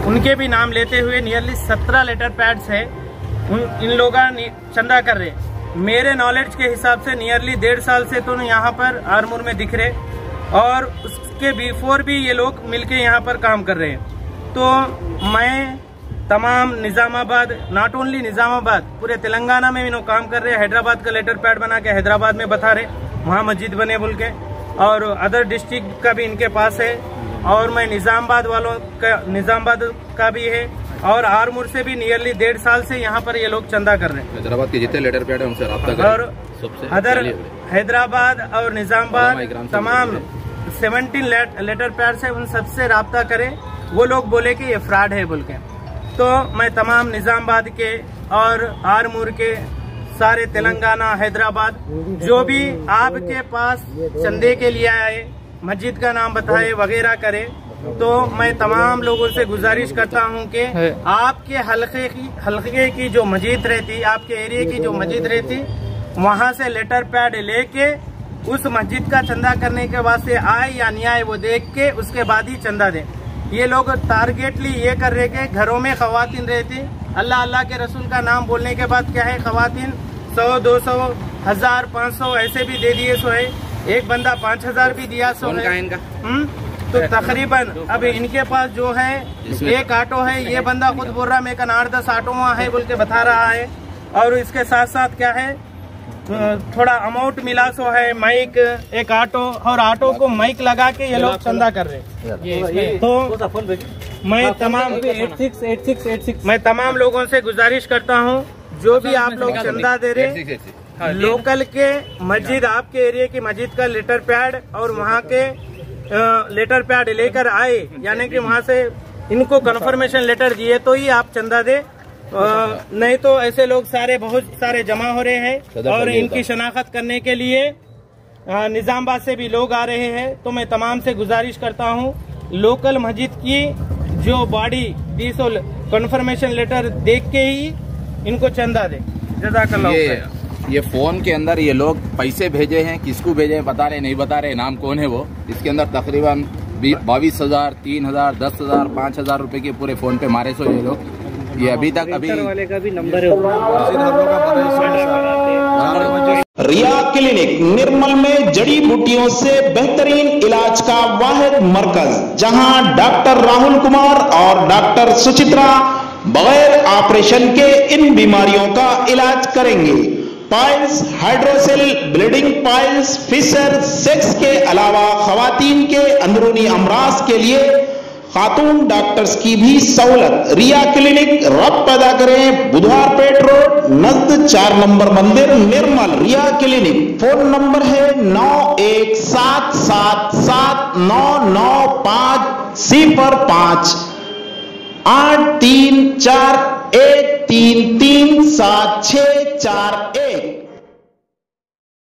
उनके भी नाम लेते हुए नियरली 17 लेटर पैड्स है इन लोग चंदा कर रहे। मेरे नॉलेज के हिसाब से नियरली 1.5 साल से तो यहाँ पर आरमूर में दिख रहे और उसके बिफोर भी ये लोग मिलके यहाँ पर काम कर रहे हैं। तो मैं तमाम निज़ामाबाद, नॉट ओनली निज़ामाबाद, पूरे तेलंगाना में भी लोग काम कर रहे हैं। हैदराबाद का लेटर पैड बना के हैदराबाद में बता रहे वहाँ मस्जिद बने बोल के, और अदर डिस्ट्रिक्ट का भी इनके पास है। और मैं निज़ामाबाद का भी है और आरमूर से भी नियरली 1.5 साल से यहाँ पर ये लोग चंदा कर रहे हैं। हैदराबाद के जितने लेटर पैड है उनसे रब्ता करें। और अदर हैदराबाद और निज़ामाबाद तमाम 17 लेटर पैड से उन सबसे रब्ता करें। वो लोग बोले कि ये फ्रॉड है बोल के। तो मैं तमाम निज़ामाबाद के और आरमूर के, सारे तेलंगाना, हैदराबाद, जो भी आपके पास चंदे के लिए आए, मस्जिद का नाम बताए वगैरह करे, तो मैं तमाम लोगों से गुजारिश करता हूं कि आपके हल्के की जो मस्जिद रहती, आपके एरिया की जो मस्जिद रहती, वहां से लेटर पैड लेके उस मस्जिद का चंदा करने के वास्ते आए या नहीं आए वो देख के उसके बाद ही चंदा दें। ये लोग टारगेटली ये कर रहे कि घरों में खवातीन रहती, अल्लाह अल्लाह के रसूल का नाम बोलने के बाद क्या है, खवातीन 100, 200, 1000, 500 ऐसे भी दे दिए सो है। एक बंदा 5000 भी दिया सो है इनका। तो तकरीबन अब इनके पास जो है एक ऑटो है, ये बंदा खुद बोल रहा मैं 8-10 ऑटो वहाँ है बोल के बता रहा है। और इसके साथ साथ क्या है, थोड़ा अमाउंट मिला सो है, माइक, एक ऑटो, और ऑटो को माइक लगा के ये लोग चंदा कर रहे। तो मैं तमाम लोगों से गुजारिश करता हूँ, जो भी आप लोग चंदा दे रहे, लोकल के मस्जिद, आपके एरिया की मस्जिद का लेटर पैड और वहाँ के लेटर पैड लेकर आए, यानी कि वहाँ से इनको कन्फर्मेशन लेटर दिए तो ही आप चंदा दे। नहीं तो ऐसे लोग बहुत सारे जमा हो रहे हैं और इनकी शनाख्त करने के लिए निज़ामाबाद से भी लोग आ रहे हैं। तो मैं तमाम से गुजारिश करता हूँ, लोकल मस्जिद की जो बॉडी कन्फर्मेशन लेटर देख के ही इनको चंदा दे। जज़ाकल्लाह। ये फोन के अंदर ये लोग पैसे भेजे हैं, किसको भेजे हैं बता रहे नहीं बता रहे, नाम कौन है वो। इसके अंदर तकरीबन 22,000, 3,000, 10,000, 5,000 रुपए के पूरे फोन पे मारे सो ये लोग। ये अभी वाले का भी नंबर है। रिया क्लिनिक निर्मल में जड़ी बूटियों से बेहतरीन इलाज का वाहिद मरकज, जहां डॉक्टर राहुल कुमार और डॉक्टर सुचित्रा बगैर ऑपरेशन के इन बीमारियों का इलाज करेंगे। Piles, hydrocele, bleeding piles, fissure, sex के अलावा खवातीन के अंदरूनी अमराज के लिए खातून डॉक्टर्स की भी सहूलत। रिया क्लिनिक रब पैदा करें, बुधवारपेट रोड नजद 4 नंबर मंदिर, निर्मल। रिया क्लिनिक फोन नंबर है 91777995 8341333764।